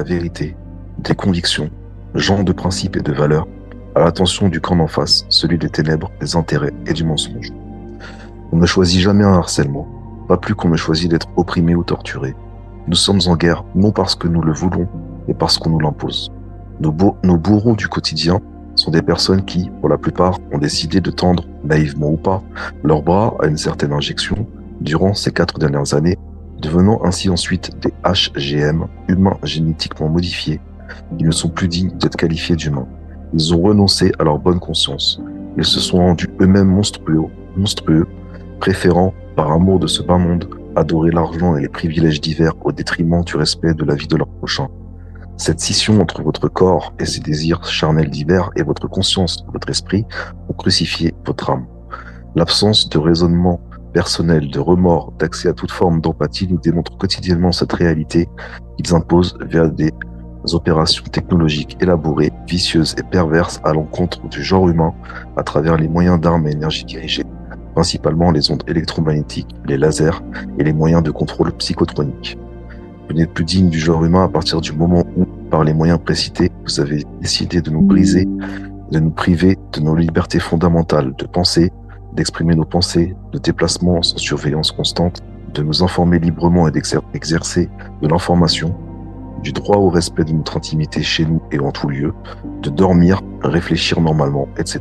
la vérité, des convictions, gens de principes et de valeurs, à l'attention du camp d'en face, celui des ténèbres, des intérêts et du mensonge. On ne choisit jamais un harcèlement, pas plus qu'on ne choisit d'être opprimé ou torturé. Nous sommes en guerre, non parce que nous le voulons, mais parce qu'on nous l'impose. Nos bourreaux du quotidien sont des personnes qui, pour la plupart, ont décidé de tendre, naïvement ou pas, leurs bras à une certaine injection durant ces 4 dernières années, devenant ainsi ensuite des HGM, humains génétiquement modifiés, qui ne sont plus dignes d'être qualifiés d'humains. Ils ont renoncé à leur bonne conscience. Ils se sont rendus eux-mêmes monstrueux, préférant, par amour de ce bas monde, adorer l'argent et les privilèges divers au détriment du respect de la vie de leur prochain. Cette scission entre votre corps et ses désirs charnels divers et votre conscience, votre esprit, ont crucifié votre âme. L'absence de raisonnement personnel, de remords, d'accès à toute forme d'empathie nous démontre quotidiennement cette réalité qu'ils imposent via des opérations technologiques élaborées, vicieuses et perverses à l'encontre du genre humain à travers les moyens d'armes et énergie dirigées, principalement les ondes électromagnétiques, les lasers et les moyens de contrôle psychotronique. Vous n'êtes plus digne du genre humain à partir du moment où, par les moyens précités, vous avez décidé de nous briser, de nous priver de nos libertés fondamentales de penser, d'exprimer nos pensées, de déplacement sans surveillance constante, de nous informer librement et d'exercer de l'information, du droit au respect de notre intimité chez nous et en tout lieu, de dormir, réfléchir normalement, etc.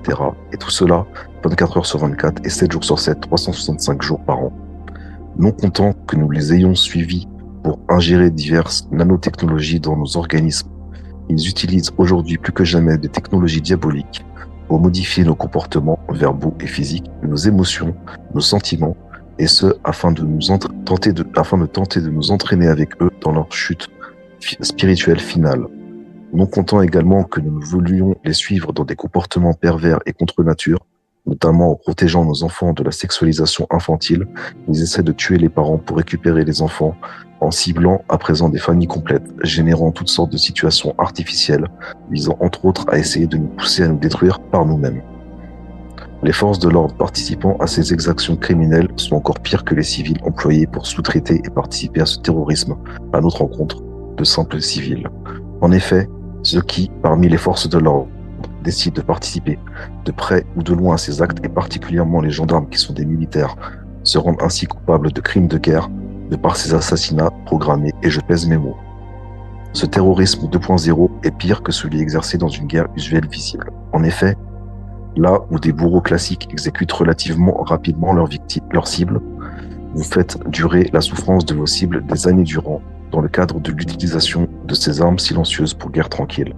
Et tout cela 24 heures sur 24 et 7 jours sur 7, 365 jours par an. Non content que nous les ayons suivis pour ingérer diverses nanotechnologies dans nos organismes, ils utilisent aujourd'hui plus que jamais des technologies diaboliques pour modifier nos comportements verbaux et physiques, nos émotions, nos sentiments, et ce, afin de tenter de nous entraîner avec eux dans leur chute spirituelle finale. Non content également que nous voulions les suivre dans des comportements pervers et contre nature, notamment en protégeant nos enfants de la sexualisation infantile, ils essaient de tuer les parents pour récupérer les enfants en ciblant à présent des familles complètes, générant toutes sortes de situations artificielles, visant entre autres à essayer de nous pousser à nous détruire par nous-mêmes. Les forces de l'ordre participant à ces exactions criminelles sont encore pires que les civils employés pour sous-traiter et participer à ce terrorisme à notre rencontre de simples civils. En effet, ceux qui, parmi les forces de l'ordre, décident de participer de près ou de loin à ces actes, et particulièrement les gendarmes qui sont des militaires, se rendent ainsi coupables de crimes de guerre de par ces assassinats programmés, et je pèse mes mots. Ce terrorisme 2.0 est pire que celui exercé dans une guerre usuelle visible. En effet, là où des bourreaux classiques exécutent relativement rapidement leurs cibles, vous faites durer la souffrance de vos cibles des années durant dans le cadre de l'utilisation de ces armes silencieuses pour guerre tranquille.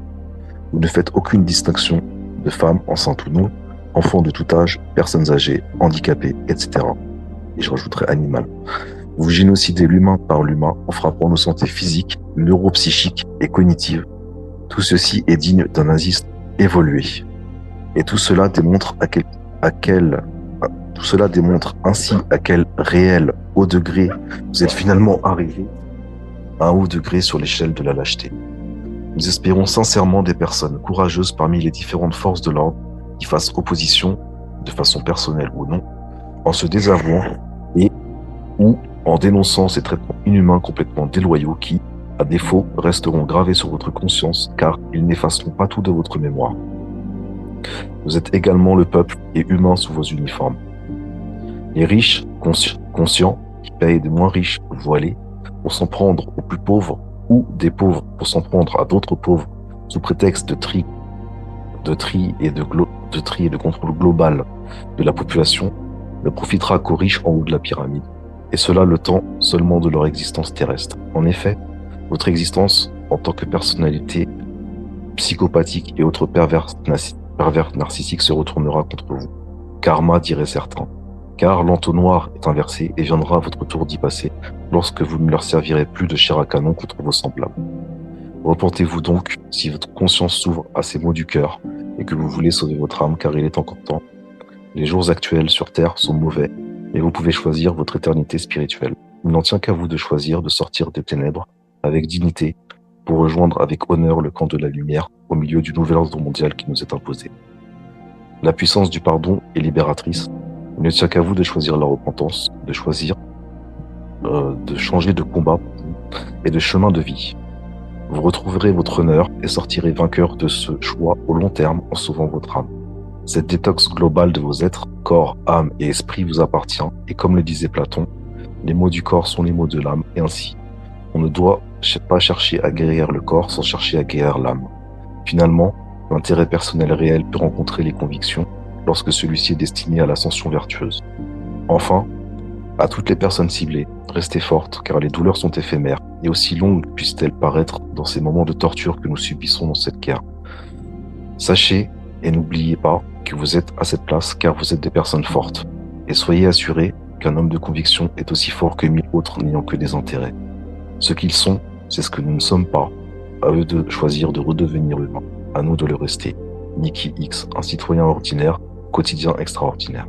Vous ne faites aucune distinction de femmes enceintes ou non, enfants de tout âge, personnes âgées, handicapées, etc. Et je rajouterai animal. Vous génocidez l'humain par l'humain en frappant nos santé physiques, neuropsychiques et cognitives. Tout ceci est digne d'un nazisme évolué. Et tout cela démontre ainsi à quel réel haut degré vous êtes finalement arrivé, à un haut degré sur l'échelle de la lâcheté. Nous espérons sincèrement des personnes courageuses parmi les différentes forces de l'ordre qui fassent opposition, de façon personnelle ou non, en se désavouant et ou en dénonçant ces traitements inhumains complètement déloyaux qui, à défaut, resteront gravés sur votre conscience car ils n'effaceront pas tout de votre mémoire. Vous êtes également le peuple et humain sous vos uniformes. Les riches, conscients, qui payent des moins riches voilés, pour s'en prendre aux plus pauvres, ou des pauvres pour s'en prendre à d'autres pauvres, sous prétexte de tri et de contrôle global de la population, ne profitera qu'aux riches en haut de la pyramide, et cela le temps seulement de leur existence terrestre. En effet, votre existence en tant que personnalité psychopathique et autres pervers narcissiques se retournera contre vous. Karma, diraient certains. Car l'entonnoir est inversé et viendra à votre tour d'y passer lorsque vous ne leur servirez plus de chair à canon contre vos semblables. Repentez-vous donc si votre conscience s'ouvre à ces mots du cœur et que vous voulez sauver votre âme car il est encore temps. Les jours actuels sur Terre sont mauvais, mais vous pouvez choisir votre éternité spirituelle. Il n'en tient qu'à vous de choisir de sortir des ténèbres avec dignité pour rejoindre avec honneur le camp de la lumière au milieu du nouvel ordre mondial qui nous est imposé. La puissance du pardon est libératrice. Il ne tient qu'à vous de choisir la repentance, de choisir de changer de combat et de chemin de vie. Vous retrouverez votre honneur et sortirez vainqueur de ce choix au long terme en sauvant votre âme. Cette détox globale de vos êtres, corps, âme et esprit vous appartient, et comme le disait Platon, les mots du corps sont les mots de l'âme, et ainsi, on ne doit pas chercher à guérir le corps sans chercher à guérir l'âme. Finalement, l'intérêt personnel réel peut rencontrer les convictions lorsque celui-ci est destiné à l'ascension vertueuse. Enfin, à toutes les personnes ciblées, restez fortes car les douleurs sont éphémères et aussi longues puissent-elles paraître dans ces moments de torture que nous subissons dans cette guerre. Sachez et n'oubliez pas que vous êtes à cette place car vous êtes des personnes fortes et soyez assurés qu'un homme de conviction est aussi fort que 1000 autres n'ayant que des intérêts. Ce qu'ils sont, c'est ce que nous ne sommes pas. À eux de choisir de redevenir humains. À nous de le rester. Nikki X, un citoyen ordinaire, quotidien extraordinaire.